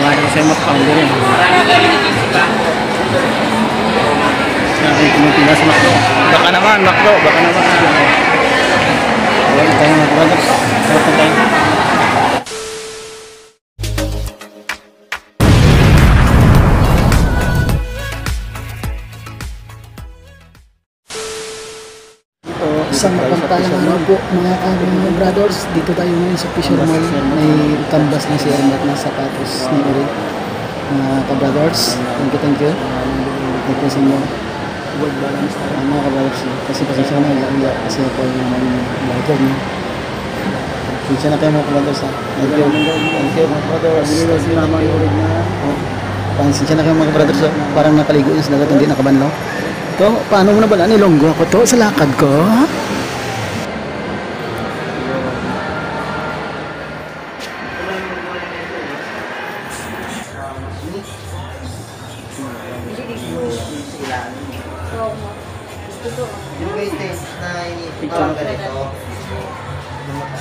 Mahal ko sa'yo mag-pounder rin. Sabi ko mo pila sa Macdo. Baka naman, Macdo. Baka naman. Ayan tayo mga brothers. Sarap tayo. Isang mapagpalang araw po mga brothers, dito tayo ngayon sa Fisher Mall. May canvas na si Hermet na sapatos ni Eric. Mga ka-brothers, thank you. Thank you sa inyo. Mga ka-brothers, kasi pasensya na iyak kasi ako yung vlogger niya. Pasensya na kayo mga ka-brothers ha. Thank you mga ka-brothers. Pasensya na kayo mga ka-brothers, parang nakaligo yun sa dagat, hindi nakabanlaw. To, paano mo nabalaan? Nilonggo ako to sa lakad ko.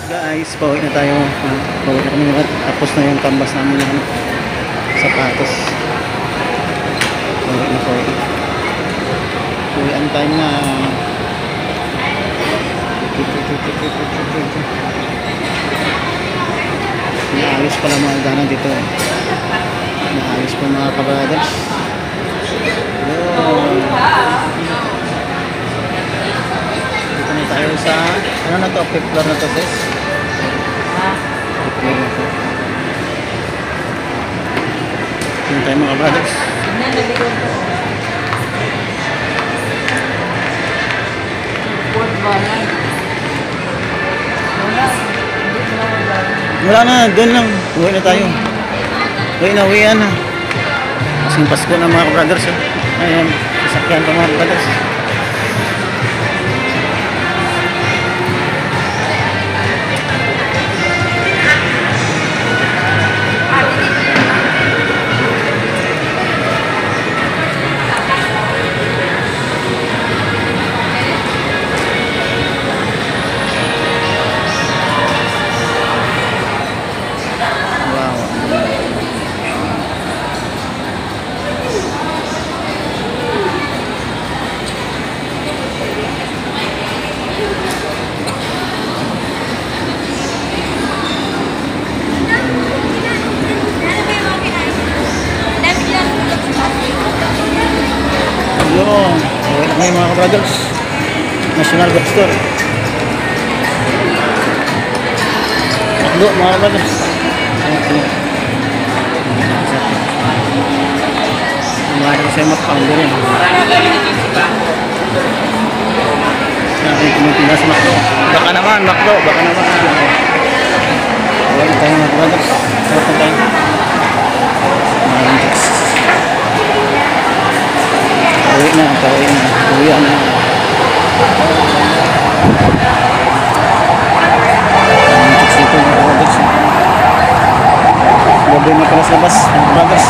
Guys, pauwi na tayo. Pauwi na kami. Tapos na yung canvas namin ng sapatos. Pauwi na pauwi. Uwian tayo na. Naayos pala mga danan dito. Naayos pa mga kabrothers. Dito na tayo sa ano na to? 5th floor na to, sis? 5th floor na to. Dito tayo mga kabrothers. Wala na, doon lang. Uwi na tayo. Uwi na. Kasing Pasko na mga brothers. Ayan, sasakyan pa mga brothers. Yun, may mga brothers, National Bookstore. Makdo mga brothers. Mahal ko sa'yo mag-pounder rin. Sabi ko mo pila sa Macdo. Baka naman, Macdo. Baka naman. Ayan tayo mga brothers. Sarap tayo. Maraming chicks. Uwi na. Uwian na. Maraming chicks dito mga brothers. Gabi na pala sa labas mga brothers.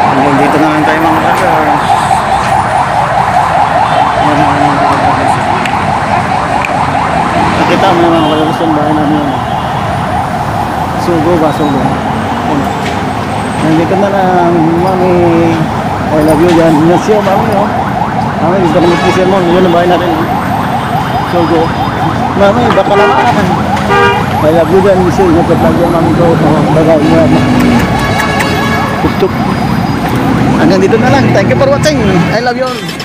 Hanggang dito na lang tayo mga brothers. Nakita mo yung mga brothers yung bahay namin. Sugo ba? Sugo. Nandito na lang, mami. I love you dyan. Yes, yo, mami, oh. Mami, dito kami special mo. Yun ang bahay natin. Sugo. Mami, baka naman. I love you dyan. Yes, yo, nagka-vlog yung mami ko. Bagay mo yan. Tup-tup. Hanggang dito na lang. Thank you for watching. I love you all.